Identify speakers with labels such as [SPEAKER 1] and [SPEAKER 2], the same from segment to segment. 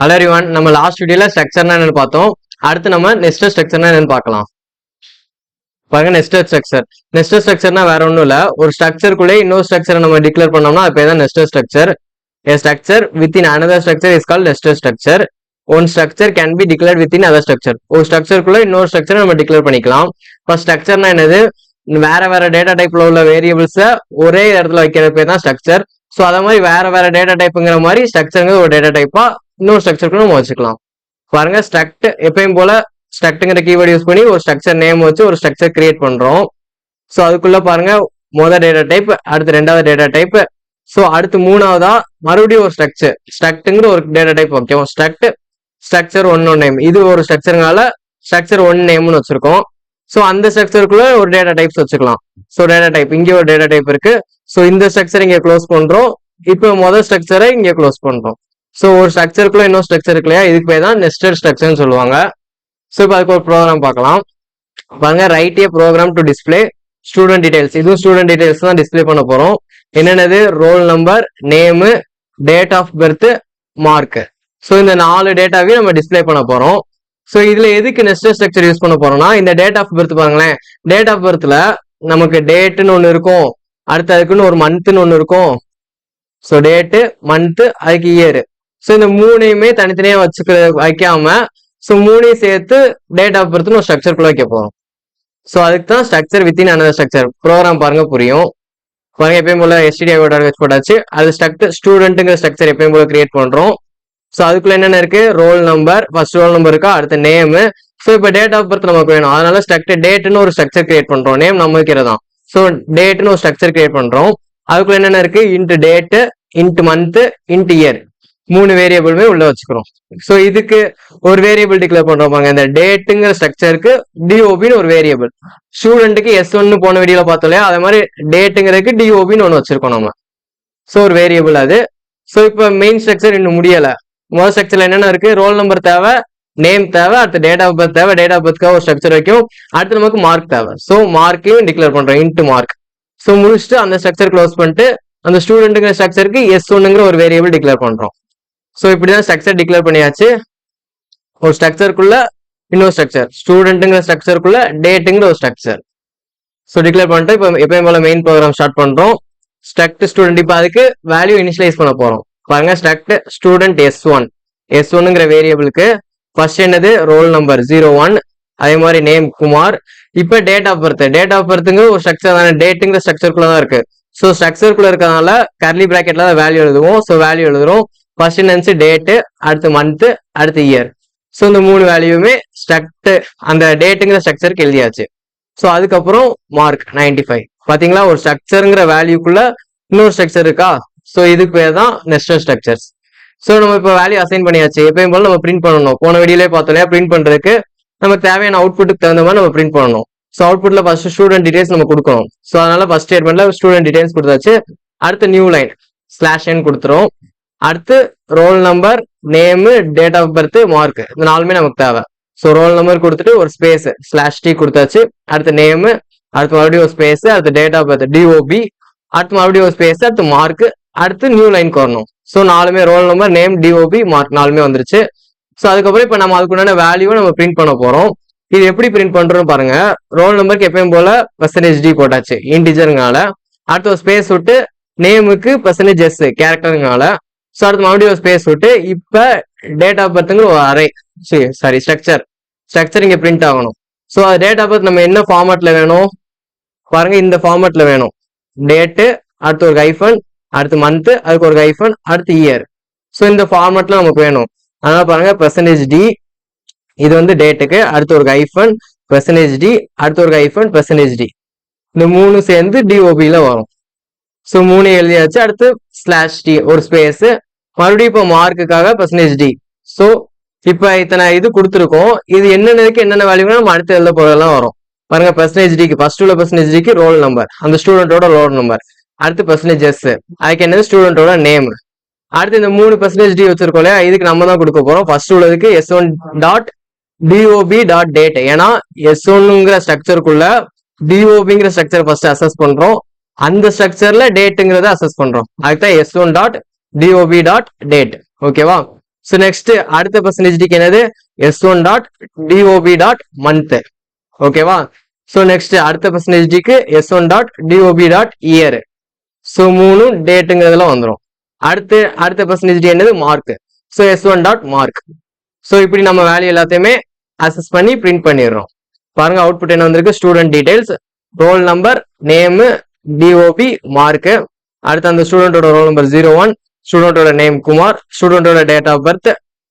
[SPEAKER 1] Hello everyone, நம்ம last வீடியோல ஸ்ட்ரக்சர்னா என்னன்னு பார்த்தோம். அடுத்து நம்ம நெஸ்டட் ஸ்ட்ரக்சர்னா என்னன்னு பார்க்கலாம். பாருங்க, நெஸ்டட் ஸ்ட்ரக்சர். நெஸ்டட் ஸ்ட்ரக்சர்னா வேற ஒன்றும் இல்ல, ஒரு ஸ்ட்ரக்சருக்குள்ளே இன்னொரு ஸ்ட்ரக்சரை நம்ம டிக்ளேர் பண்ணோம்னா அது பேர் தான் nested structure. A structure within another structure is called nested structure. One structure can be declared within other structure. ஒரு ஸ்ட்ரக்சருக்குள்ள இன்னொரு ஸ்ட்ரக்சரை நம்ம டிக்ளேர் பண்ணிக்கலாம். இப்போ ஸ்ட்ரக்சர்னா என்னது? வேற வேற டேட்டா டைப்ல உள்ள வேரியபிள்ஸை ஒரே இடத்துல வைக்கிற பேர் தான் ஸ்ட்ரக்சர். ஸோ அதே மாதிரி வேற வேற டேட்டா டைப்புங்கிற மாதிரி ஸ்ட்ரக்சருங்கிற ஒரு டேட்டா டைப்பா இன்னொரு ஸ்ட்ரக்சருக்குள்ள நம்ம வச்சுக்கலாம். பாருங்க, ஸ்ட்ரக்ட் எப்பயும் போல ஸ்ட்ரக்ட்ங்கிற கீவேர்டு யூஸ் பண்ணி ஒரு ஸ்ட்ரக்சர் நேம் வச்சு ஒரு ஸ்ட்ரக்சர் கிரியேட் பண்றோம். ஸோ அதுக்குள்ள பாருங்க, முதல் டேட்டா டைப், அடுத்து ரெண்டாவது டேட்டா டைப், ஸோ அடுத்து மூணாவதா மறுபடியும் ஒரு ஸ்ட்ரக்சர் ஸ்ட்ரக்ட்ங்கிற ஒரு டேட்டா டைப் ஓகேவா. ஸ்ட்ரக்சர் ஒன் நேம், இது ஒரு ஸ்ட்ரக்சர்னால ஸ்ட்ரக்சர் ஒன் நேம்னு வச்சிருக்கோம். ஸோ அந்த ஸ்ட்ரக்சருக்குள்ள ஒரு டேட்டா டைப்ஸ் வச்சுக்கலாம். ஸோ டேட்டா டைப் இங்கே ஒரு டேட்டா டைப் இருக்கு. ஸோ இந்த ஸ்ட்ரக்சர் இங்கே க்ளோஸ் பண்றோம். இப்போ முதல் ஸ்ட்ரக்சரை இங்கே க்ளோஸ் பண்றோம். ஸோ ஒரு ஸ்ட்ரக்சருக்குள்ள இன்னொரு ஸ்ட்ரக்சர் இருக்கு இல்லையா, இதுக்கு பேர் தான் நெஸ்டட் ஸ்ட்ரக்சர்னு சொல்லுவாங்க. ஸோ இப்போ அதுக்கு ஒரு ப்ரோக்ராம் பார்க்கலாம். பாருங்க, write a program to display student details. இதுவும் ஸ்டூடெண்ட் டீடைல்ஸ் தான் டிஸ்பிளே பண்ண போறோம். என்னென்னது? Roll number, name, date of birth, mark. So இந்த 4 டேட்டாவையும் நம்ம டிஸ்பிளே பண்ண போறோம். ஸோ இதுல எதுக்கு நெஸ்டட் ஸ்ட்ரக்சர் யூஸ் பண்ண போறோம்னா, இந்த டேட் ஆஃப் பர்த் பாருங்களேன். டேட் ஆஃப் பர்த்ல நமக்கு டேட்டுன்னு ஒன்று இருக்கும், அடுத்து அதுக்குன்னு ஒரு மந்த்னு ஒன்று இருக்கும். ஸோ டேட்டு, மந்த், அதுக்கு இயர். ஸோ இந்த மூணையுமே தனித்தனியா வைக்காம ஸோ மூணையும் சேர்த்து டேட் ஆஃப் பர்த்னு ஒரு ஸ்ட்ரக்சருக்குள்ள வைக்க போறோம். ஸோ அதுக்கு தான் structure within another structure. Program பாருங்க புரியும். பாருங்க, எப்பயும் போல stdio.h போட்டாச்சு. அது ஸ்டூடெண்ட்டுங்கிற ஸ்ட்ரக்சர் எப்பயும் போல கிரியேட் பண்றோம். ஸோ அதுக்குள்ள என்னென்ன இருக்கு? Roll number, first roll number இருக்கா, அடுத்த நேமு. ஸோ இப்போ டேட் ஆஃப் பர்த் நமக்கு வேணும், அதனால டேட்னு ஒரு ஸ்ட்ரக்சர் கிரியேட் பண்றோம். நேம் நம்ம வைக்கிறதா. ஸோ டேட்னு ஒரு ஸ்ட்ரக்சர் கிரியேட் பண்றோம். அதுக்குள்ள என்னென்ன இருக்கு? Int date, int month, int year, 3 வேரியபிளுமே உள்ள வச்சுக்கிறோம். ஸோ இதுக்கு ஒரு வேரியபிள் டிக்ளேர் பண்றோம் பாருங்க. இந்த டேட்டுங்கிற ஸ்ட்ரக்சருக்கு டிஓபின்னு ஒரு வேரியபிள், ஸ்டூடெண்ட்டுக்கு S1 போன வீடியோல பார்த்தோம் இல்லையா, அதே மாதிரி டேட்டுங்கிறதுக்கு டிஓபின்னு ஒன்று வச்சிருக்கோம் நம்ம. ஸோ ஒரு வேரியபிள் அது. ஸோ இப்போ மெயின் ஸ்ட்ரக்சர் இன்னும் முடியல. முதல் ஸ்ட்ரக்சர்ல என்னென்ன இருக்கு? ரோல் நம்பர் தேவை, நேம் தேவை, அடுத்து டேட் ஆஃப் பர்த் தேவை. டேட் ஆஃப் பர்த்க்காக ஒரு ஸ்ட்ரக்சர் வைக்கும். அடுத்து நமக்கு மார்க் தேவை. ஸோ மார்க்கையும் டிக்ளேர் பண்றோம், இன்ட் மார்க். ஸோ முடிச்சுட்டு அந்த ஸ்ட்ரக்சர் க்ளோஸ் பண்ணிட்டு அந்த ஸ்டூடெண்ட்டுங்கிற ஸ்ட்ரக்சருக்கு S1ங்கிற ஒரு வேரியபிள் டிக்ளேர் பண்றோம். ஸோ இப்படிதான் ஸ்ட்ரக்சர் டிக்ளேர் பண்ணியாச்சு. ஒரு ஸ்ட்ரக்சருக்குள்ள இன்னொரு ஸ்ட்ரக்சர், ஸ்டூடெண்ட்டுங்கிற ஸ்ட்ரக்சருக்குள்ள டேட்டுங்கிற ஒரு ஸ்ட்ரக்சர். ஸோ டிக்ளேர் பண்ணிட்டு இப்போ எப்பயும் போல மெயின் ப்ரோக்ராம் ஸ்டார்ட் பண்றோம். ஸ்ட்ரக்ட் ஸ்டூடெண்ட், இப்போ அதுக்கு வேல்யூ இனிஷியலைஸ் பண்ண போறோம். பாருங்க, ஸ்ட்ரக்ட் ஸ்டூடெண்ட் S1ங்கிற வேரியபிளுக்கு ஃபர்ஸ்ட் என்னது? ரோல் நம்பர் 01, அதே மாதிரி நேம் குமார். இப்போ டேட் ஆஃப் பர்த்ங்கிற ஒரு ஸ்ட்ரக்சர் தானே, டேட்டுங்கிற ஸ்ட்ரக்சருக்குள்ள தான் இருக்கு. ஸோ ஸ்ட்ரக்சருக்குள்ள இருக்கிறதுனால கர்லி பிராக்கெட்ல தான் வேல்யூ எழுதுவோம். ஸோ வேல்யூ எழுதுறோம். ஃபர்ஸ்ட் என்னன்னு டேட்டு, அடுத்து மந்த், அடுத்து இயர். ஸோ இந்த 3 வேல்யூமே ஸ்ட்ரக்ட் அந்த டேட்டுங்கிற ஸ்ட்ரக்சருக்கு எழுதியாச்சு. ஸோ அதுக்கப்புறம் மார்க் 95. பாத்தீங்களா, ஒரு ஸ்ட்ரக்சருங்கிற வேல்யூக்குள்ள இன்னொரு ஸ்ட்ரக்சர் இருக்கா. ஸோ இதுக்கு பேர் தான் நெஸ்டட் ஸ்ட்ரக்சர்ஸ். ஸோ நம்ம இப்போ வேல்யூ அசைன் பண்ணியாச்சு. எப்பயும் போல நம்ம பிரிண்ட் பண்ணணும். போன வீடியோலே பார்த்தோம் இல்லையா, பிரிண்ட் பண்றதுக்கு நமக்கு தேவையான அவுட்புட்டுக்கு தகுந்த மாதிரி நம்ம பிரிண்ட் பண்ணணும். ஸோ அவுட்புட்ல ஃபர்ஸ்ட் ஸ்டூடெண்ட் டீடைல்ஸ் நம்ம கொடுக்கணும். ஸோ அதனால ஃபர்ஸ்ட் ஸ்டேட்மெண்ட்ல ஸ்டூடெண்ட் டீடைல்ஸ் கொடுத்தாச்சு. அடுத்து நியூ லைன் /n கொடுத்துரும். அடுத்து roll number, name, date of birth, mark, இந்த 4மே நமக்கு தேவை. ஸோ ரோல் நம்பர் கொடுத்துட்டு ஒரு ஸ்பேஸ் /t கொடுத்தாச்சு. அடுத்து நேமு, அடுத்து மறுபடியும் ஒரு ஸ்பேஸ், அடுத்து டேட் ஆஃப் பர்த் டிஓபி, அடுத்து மறுபடியும் ஒரு ஸ்பேஸ், அடுத்து மார்க், அடுத்து நியூ லைன் வரணும். ஸோ 4மே roll number, name, DOB, mark 4மே வந்துருச்சு. ஸோ அதுக்கப்புறம் இப்போ நம்ம அதுக்குண்டான வேல்யூவை நம்ம பிரிண்ட் பண்ண போறோம். இது எப்படி பிரிண்ட் பண்றோம்னு பாருங்க. ரோல் நம்பருக்கு எப்பயும் போல %d போட்டாச்சு, இன்டிஜருங்கனால. அடுத்து ஒரு ஸ்பேஸ் விட்டு நேமுக்கு %s கேரக்டருங்கனால. ஸோ அடுத்து மறுபடியும் ஒரு ஸ்பேஸ் விட்டு இப்ப டேட் ஆஃப் பர்த்ங்கிற ஒரு அரே ஸ்ட்ரக்சர் இங்க பிரிண்ட் ஆகணும். ஸோ டேட் ஆஃப் பர்த் நம்ம என்ன ஃபார்மேட்ல வேணும் பாருங்க, இந்த ஃபார்மேட்ல வேணும். டேட்டு, அடுத்து ஒரு ஹைஃபன், அடுத்து மந்த், அதுக்கு ஒரு ஹைஃபன், அடுத்து இயர். ஸோ இந்த ஃபார்மேட்ல நமக்கு வேணும். அதனால பாருங்க, %d இது வந்து டேட்டுக்கு, அடுத்து ஒரு ஹைஃபன், %d, அடுத்து ஒரு ஹைஃபன், %d, இந்த 3 சேர்ந்து டிஓபில வரும். ஸோ 3 எழுதியாச்சு. அடுத்து /t ஒரு ஸ்பேஸ், மறுபடியும் இப்போ மார்க்குக்காக %d. ஸோ இப்போ இத்தனை இது கொடுத்துருக்கோம். இது என்னென்னதுக்கு என்னென்ன வேல்யூ நம்ம அடுத்து எழுத போறதெல்லாம் வரும். பாருங்க, %dக்கு ஃபர்ஸ்ட் உள்ள %dக்கு ரோல் நம்பர், அந்த ஸ்டூடெண்டோட ரோல் நம்பர். அடுத்து %s, அதுக்கு என்னது? ஸ்டூடெண்டோட நேம். அடுத்து இந்த 3 %d வச்சிருக்கோம் இல்லையா, இதுக்கு நம்ம தான் கொடுக்க போறோம். ஃபர்ஸ்ட் உள்ளதுக்கு S1.dob.date, ஏன்னா S1ங்கிற ஸ்ட்ரக்சருக்குள்ள டிஓபிங்கிற ஸ்ட்ரக்சர் ஃபர்ஸ்ட் அசஸ் பண்றோம். அந்த ஸ்ட்ரக்சர்ல டேட்டுங்கிறத அசஸ் பண்றோம். அதுக்கு தான் S1.dob.date. ஓகேவா. ஸோ நெக்ஸ்ட் அடுத்த பர்சன்டேஜ் டிக்கு என்னது S1 dot DOB dot month. ஓகேவா? ஸோ நெக்ஸ்ட் அடுத்த பர்சன்டேஜ் டிக்கு S1 dot DOB dot year. So 3 டேட்டுங்கிறதுல வந்துடும். அடுத்த பர்சன்டேஜ் டி என்னது mark. So S1 dot mark. So இப்படி நம்ம வேல்யூ எல்லாத்தையுமே அசஸ் பண்ணி பிரிண்ட் பண்ணிடுறோம். பாருங்க அவுட்புட் என்ன வந்திருக்கு, student details, roll number, name, DOB, mark. அடுத்து அந்த ஸ்டூடெண்டோட ரோல் நம்பர் 01, ஸ்டூடெண்டோட நேம் குமார், ஸ்டூடெண்டோட date of birth,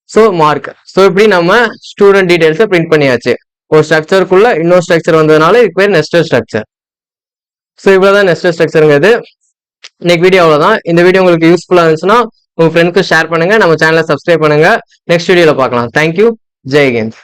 [SPEAKER 1] so mark. So இப்படி நம்ம ஸ்டூடெண்ட் டீடைல்ஸை பிரிண்ட் பண்ணியாச்சு. ஒரு ஸ்ட்ரக்சருக்குள்ள இன்னொரு ஸ்ட்ரக்சர் வந்ததுனால இதுக்கு பேர் நெஸ்டட் ஸ்ட்ரக்சர். ஸோ இவ்வளவுதான் நெஸ்டட் ஸ்ட்ரக்சருங்கிறது. இன்னைக்கு வீடியோ அவ்வளவுதான். இந்த வீடியோ உங்களுக்கு யூஸ்ஃபுல்லா இருந்துச்சுன்னா உங்க ஃப்ரெண்ட்ஸ்க்கு ஷேர் பண்ணுங்க, நம்ம சேனலை சப்ஸ்கிரைப் பண்ணுங்க. நெக்ஸ்ட் வீடியோல பார்க்கலாம். தேங்க்யூ. ஜெய் ஹிந்த்.